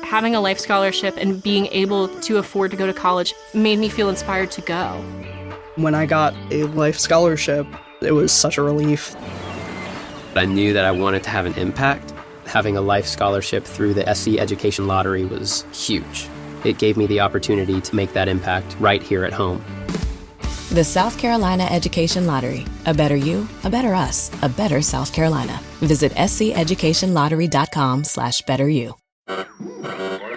having a life scholarship and being able to afford to go to college made me feel inspired to go. When I got a life scholarship, it was such a relief. I knew that I wanted to have an impact. Having a life scholarship through the SC Education Lottery was huge. It gave me the opportunity to make that impact right here at home. The South Carolina Education Lottery. A better you, a better us, a better South Carolina. Visit sceducationlottery.com/betteryou.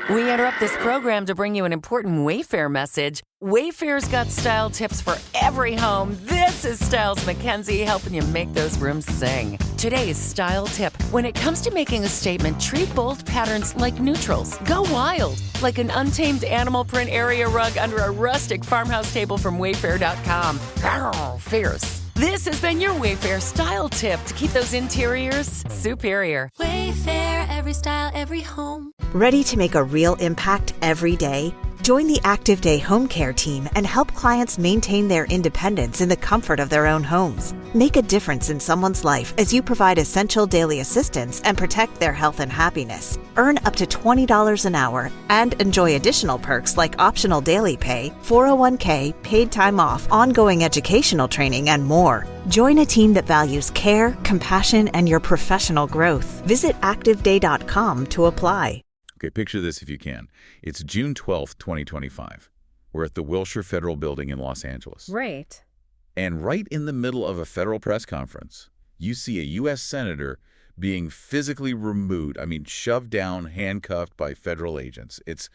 We interrupt this program to bring you an important Wayfair message. Wayfair's got style tips for every home. This is Styles McKenzie helping you make those rooms sing. Today's style tip. When it comes to making a statement, treat bold patterns like neutrals. Go wild, like an untamed animal print area rug under a rustic farmhouse table from Wayfair.com. Fierce. This has been your Wayfair style tip to keep those interiors superior. Wayfair, every style, every home. Ready to make a real impact every day? Join the Active Day Home Care team and help clients maintain their independence in the comfort of their own homes. Make a difference in someone's life as you provide essential daily assistance and protect their health and happiness. Earn up to $20 an hour and enjoy additional perks like optional daily pay, 401k, paid time off, ongoing educational training, and more. Join a team that values care, compassion, and your professional growth. Visit activeday.com to apply. Okay, picture this if you can. It's June 12th, 2025. We're at the Wilshire Federal Building in Los Angeles. Right. And right in the middle of a federal press conference, you see a U.S. senator being physically removed, shoved down, handcuffed by federal agents. It's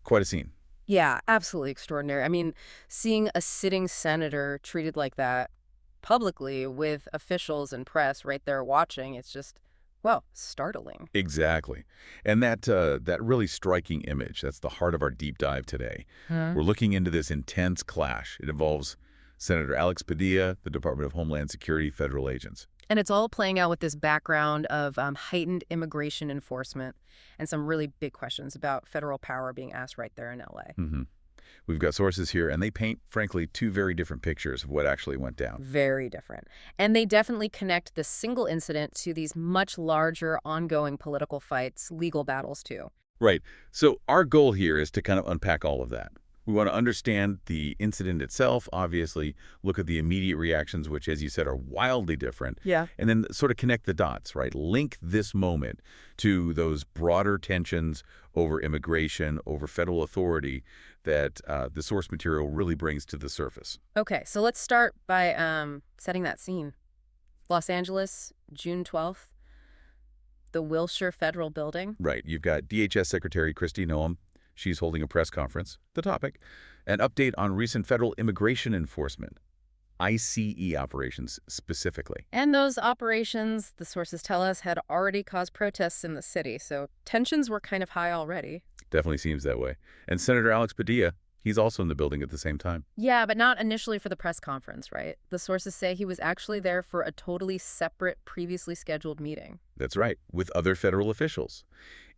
quite a scene. Yeah, absolutely extraordinary. Seeing a sitting senator treated like that publicly with officials and press right there watching, it's just, well, startling. Exactly. And that really striking image, that's the heart of our deep dive today. We're looking into this intense clash. It involves Senator Alex Padilla, the Department of Homeland Security federal agents. And it's all playing out with this background of heightened immigration enforcement and some really big questions about federal power being asked right there in L.A. We've got sources here, and they paint, frankly, two very different pictures of what actually went down. Very different. And they definitely connect the single incident to these much larger, ongoing political fights, legal battles, too. Right. So our goal here is to kind of unpack all of that. We want to understand the incident itself, obviously, look at the immediate reactions, which, as you said, are wildly different. Yeah. And then sort of connect the dots, right? Link this moment to those broader tensions over immigration, over federal authority that the source material really brings to the surface. Okay, so let's start by setting that scene. Los Angeles, June 12th, the Wilshire Federal Building. Right. You've got DHS Secretary Kristi Noem. She's holding a press conference. The topic, an update on recent federal immigration enforcement, ICE operations specifically. And those operations, the sources tell us, had already caused protests in the city, so tensions were kind of high already. Definitely seems that way. And Senator Alex Padilla, he's also in the building at the same time. Yeah, but not initially for the press conference, right? The sources say he was actually there for a totally separate, previously scheduled meeting. That's right, with other federal officials,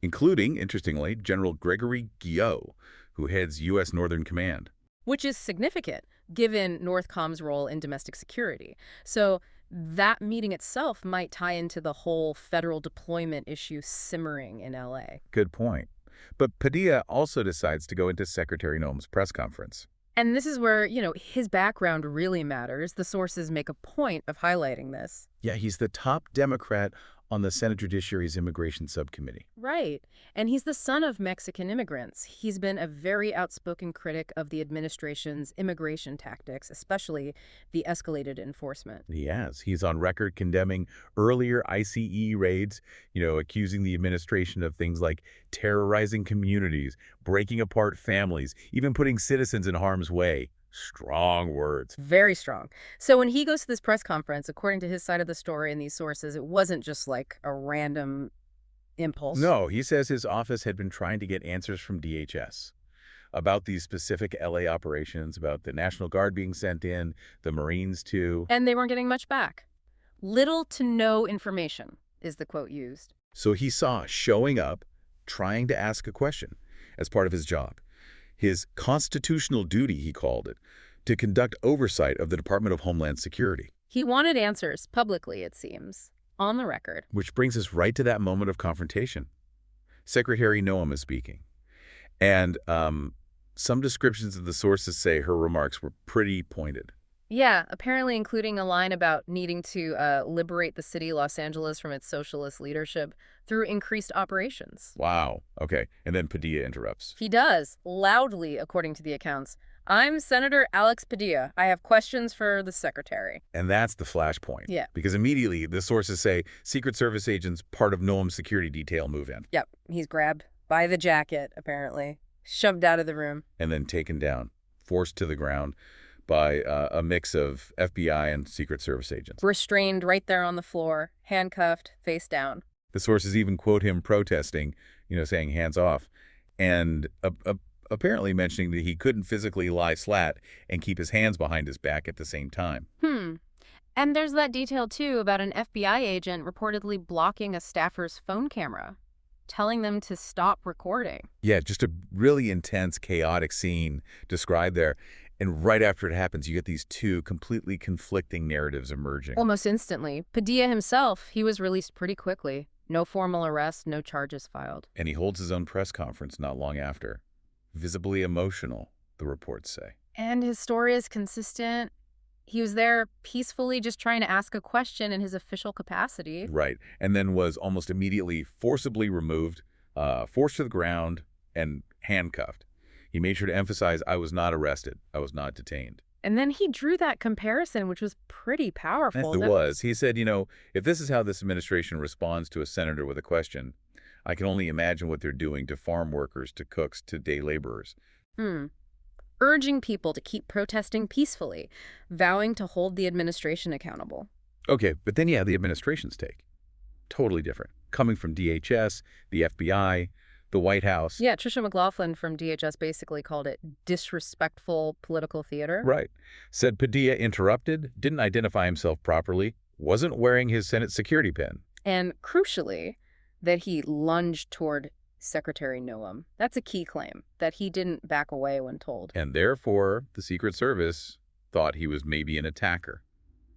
including, interestingly, General Gregory Guillot, who heads U.S. Northern Command. Which is significant, given Northcom's role in domestic security. So that meeting itself might tie into the whole federal deployment issue simmering in L.A. Good point. But Padilla also decides to go into Secretary Noem's press conference. And this is where, his background really matters. The sources make a point of highlighting this. Yeah, he's the top Democrat on the Senate Judiciary's Immigration Subcommittee. Right. And he's the son of Mexican immigrants. He's been a very outspoken critic of the administration's immigration tactics, especially the escalated enforcement. He has. He's on record condemning earlier ICE raids, accusing the administration of things like terrorizing communities, breaking apart families, even putting citizens in harm's way. Strong words. Very strong. So when he goes to this press conference, according to his side of the story and these sources, it wasn't just like a random impulse. No, he says his office had been trying to get answers from DHS about these specific LA operations, about the National Guard being sent in, the Marines too. And they weren't getting much back. Little to no information is the quote used. So he saw showing up, trying to ask a question as part of his job. His constitutional duty, he called it, to conduct oversight of the Department of Homeland Security. He wanted answers publicly, it seems, on the record. Which brings us right to that moment of confrontation. Secretary Noam is speaking. And some descriptions of the sources say her remarks were pretty pointed. Yeah, apparently including a line about needing to liberate the city of Los Angeles from its socialist leadership through increased operations. Wow. Okay. And then Padilla interrupts. He does, loudly, according to the accounts. I'm Senator Alex Padilla. I have questions for the secretary. And that's the flashpoint. Yeah. Because immediately the sources say Secret Service agents part of Noam's security detail move in. Yep, he's grabbed by the jacket, apparently, shoved out of the room. And then taken down, forced to the ground by a mix of FBI and Secret Service agents. Restrained right there on the floor, handcuffed, face down. The sources even quote him protesting, saying hands off, and apparently mentioning that he couldn't physically lie flat and keep his hands behind his back at the same time. And there's that detail, too, about an FBI agent reportedly blocking a staffer's phone camera, telling them to stop recording. Yeah, just a really intense, chaotic scene described there. And right after it happens, you get these two completely conflicting narratives emerging. Almost instantly. Padilla himself, he was released pretty quickly. No formal arrest, no charges filed. And he holds his own press conference not long after. Visibly emotional, the reports say. And his story is consistent. He was there peacefully just trying to ask a question in his official capacity. Right. And then was almost immediately forcibly removed, forced to the ground, and handcuffed. He made sure to emphasize, I was not arrested. I was not detained. And then he drew that comparison, which was pretty powerful. It was. He said, if this is how this administration responds to a senator with a question, I can only imagine what they're doing to farm workers, to cooks, to day laborers. Urging people to keep protesting peacefully, vowing to hold the administration accountable. Okay, but then, the administration's take. Totally different. Coming from DHS, the FBI, the White House. Yeah, Tricia McLaughlin from DHS basically called it disrespectful political theater. Right. Said Padilla interrupted, didn't identify himself properly, wasn't wearing his Senate security pin. And crucially, that he lunged toward Secretary Noam. That's a key claim, that he didn't back away when told. And therefore, the Secret Service thought he was maybe an attacker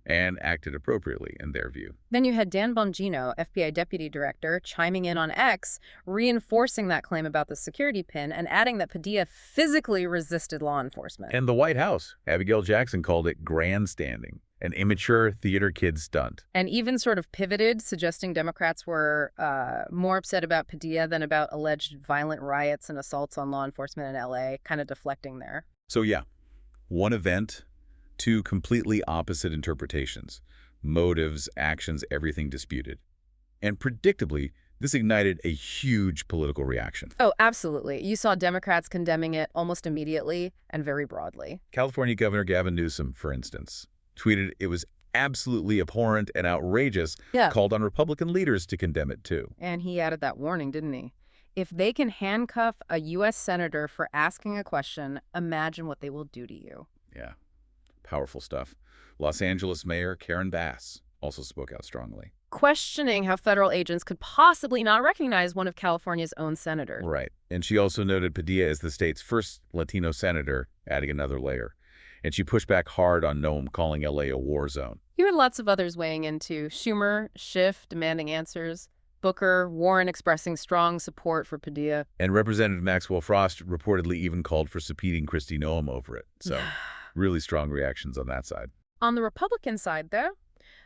and acted appropriately in their view. Then you had Dan Bongino, FBI Deputy Director, chiming in on X, reinforcing that claim about the security pin and adding that Padilla physically resisted law enforcement. And the White House, Abigail Jackson, called it grandstanding, an immature theater kid stunt. And even sort of pivoted, suggesting Democrats were more upset about Padilla than about alleged violent riots and assaults on law enforcement in L.A., kind of deflecting there. So one event, two completely opposite interpretations, motives, actions, everything disputed. And predictably, this ignited a huge political reaction. Oh, absolutely. You saw Democrats condemning it almost immediately and very broadly. California Governor Gavin Newsom, for instance, tweeted it was absolutely abhorrent and outrageous, called on Republican leaders to condemn it too. And he added that warning, didn't he? If they can handcuff a U.S. senator for asking a question, imagine what they will do to you. Yeah. Powerful stuff. Los Angeles Mayor Karen Bass also spoke out strongly. Questioning how federal agents could possibly not recognize one of California's own senators. Right. And she also noted Padilla as the state's first Latino senator, adding another layer. And she pushed back hard on Noam calling L.A. a war zone. You had lots of others weighing in too. Schumer, Schiff demanding answers. Booker, Warren expressing strong support for Padilla. And Representative Maxwell Frost reportedly even called for subpoenaing Kristi Noem over it. So really strong reactions on that side. On the Republican side, though,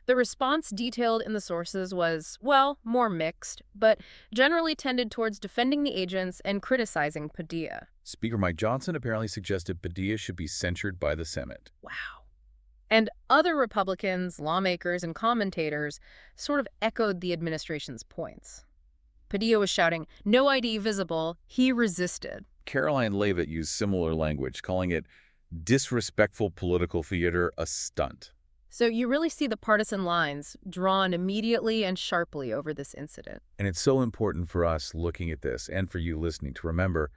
the response detailed in the sources was, well, more mixed, but generally tended towards defending the agents and criticizing Padilla. Speaker Mike Johnson apparently suggested Padilla should be censured by the Senate. Wow. And other Republicans, lawmakers, and commentators sort of echoed the administration's points. Padilla was shouting, "No ID visible," he resisted. Caroline Leavitt used similar language, calling it disrespectful political theater, a stunt. So you really see the partisan lines drawn immediately and sharply over this incident. And it's so important for us looking at this and for you listening to remember,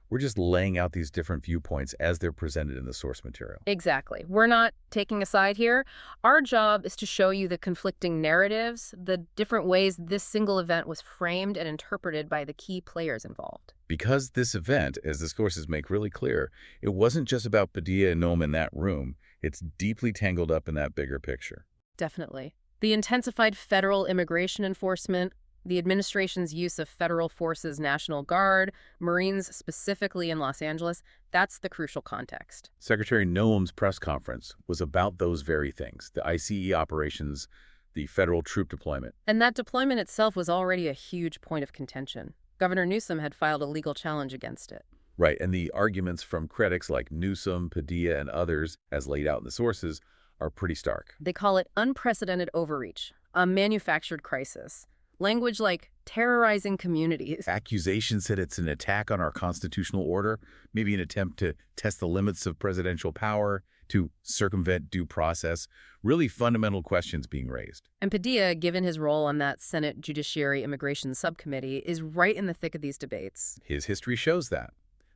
we're just laying out these different viewpoints as they're presented in the source material. Exactly. We're not taking a side here. Our job is to show you the conflicting narratives, the different ways this single event was framed and interpreted by the key players involved. Because this event, as the sources make really clear, it wasn't just about Padilla and Noam in that room. It's deeply tangled up in that bigger picture. Definitely. The intensified federal immigration enforcement, The administration's use of Federal Forces, National Guard, Marines specifically in Los Angeles, that's the crucial context. Secretary Noem's press conference was about those very things, the ICE operations, the federal troop deployment. And that deployment itself was already a huge point of contention. Governor Newsom had filed a legal challenge against it. Right, and the arguments from critics like Newsom, Padilla, and others, as laid out in the sources, are pretty stark. They call it unprecedented overreach, a manufactured crisis. Language like terrorizing communities. Accusations that it's an attack on our constitutional order, maybe an attempt to test the limits of presidential power, to circumvent due process, really fundamental questions being raised. And Padilla, given his role on that Senate Judiciary Immigration Subcommittee, is right in the thick of these debates. His history shows that.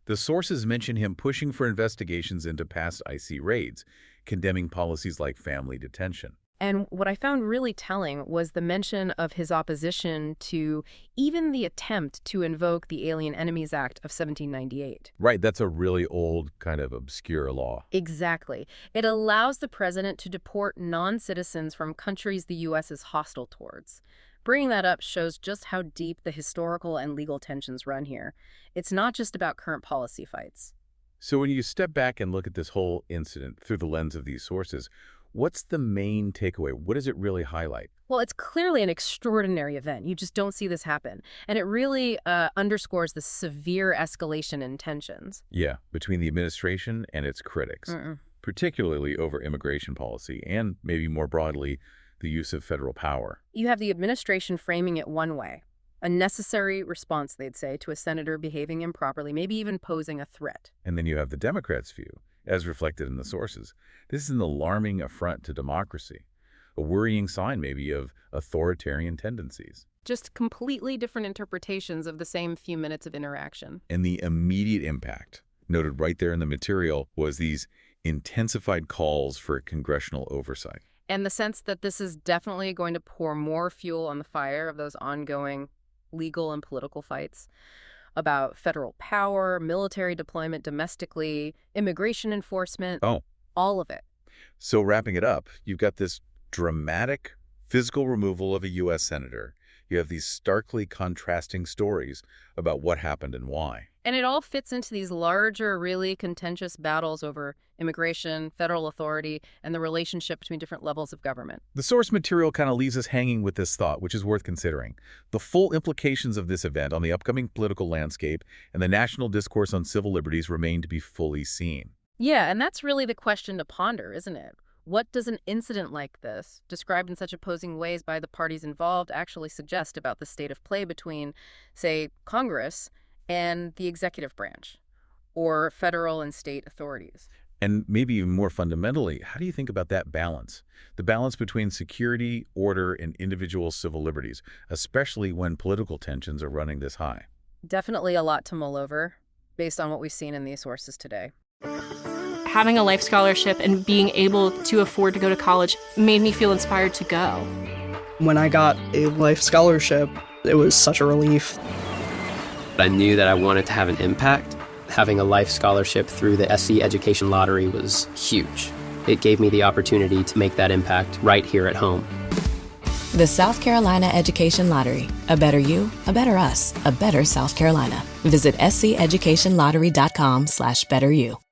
The sources mention him pushing for investigations into past IC raids, condemning policies like family detention. And what I found really telling was the mention of his opposition to even the attempt to invoke the Alien Enemies Act of 1798. Right, that's a really old, kind of obscure law. Exactly. It allows the president to deport non-citizens from countries the U.S. is hostile towards. Bringing that up shows just how deep the historical and legal tensions run here. It's not just about current policy fights. So when you step back and look at this whole incident through the lens of these sources, what's the main takeaway? What does it really highlight? Well, it's clearly an extraordinary event. You just don't see this happen. And it really underscores the severe escalation in tensions. Yeah, between the administration and its critics, particularly over immigration policy and maybe more broadly, the use of federal power. You have the administration framing it one way, a necessary response, they'd say, to a senator behaving improperly, maybe even posing a threat. And then you have the Democrats' view, as reflected in the sources. This is an alarming affront to democracy, a worrying sign maybe of authoritarian tendencies. Just completely different interpretations of the same few minutes of interaction. And the immediate impact, noted right there in the material, was these intensified calls for congressional oversight. And the sense that this is definitely going to pour more fuel on the fire of those ongoing legal and political fights about federal power, military deployment domestically, immigration enforcement, all of it. So wrapping it up, you've got this dramatic physical removal of a U.S. senator. You have these starkly contrasting stories about what happened and why. And it all fits into these larger, really contentious battles over immigration, federal authority, and the relationship between different levels of government. The source material kind of leaves us hanging with this thought, which is worth considering. The full implications of this event on the upcoming political landscape and the national discourse on civil liberties remain to be fully seen. Yeah, and that's really the question to ponder, isn't it? What does an incident like this, described in such opposing ways by the parties involved, actually suggest about the state of play between, say, Congress and the executive branch, or federal and state authorities? And maybe even more fundamentally, how do you think about that balance? The balance between security, order, and individual civil liberties, especially when political tensions are running this high? Definitely a lot to mull over, based on what we've seen in these sources today. Having a life scholarship and being able to afford to go to college made me feel inspired to go. When I got a life scholarship, it was such a relief. I knew that I wanted to have an impact. Having a life scholarship through the SC Education Lottery was huge. It gave me the opportunity to make that impact right here at home. The South Carolina Education Lottery. A better you, a better us, a better South Carolina. Visit sceducationlottery.com/betteryou.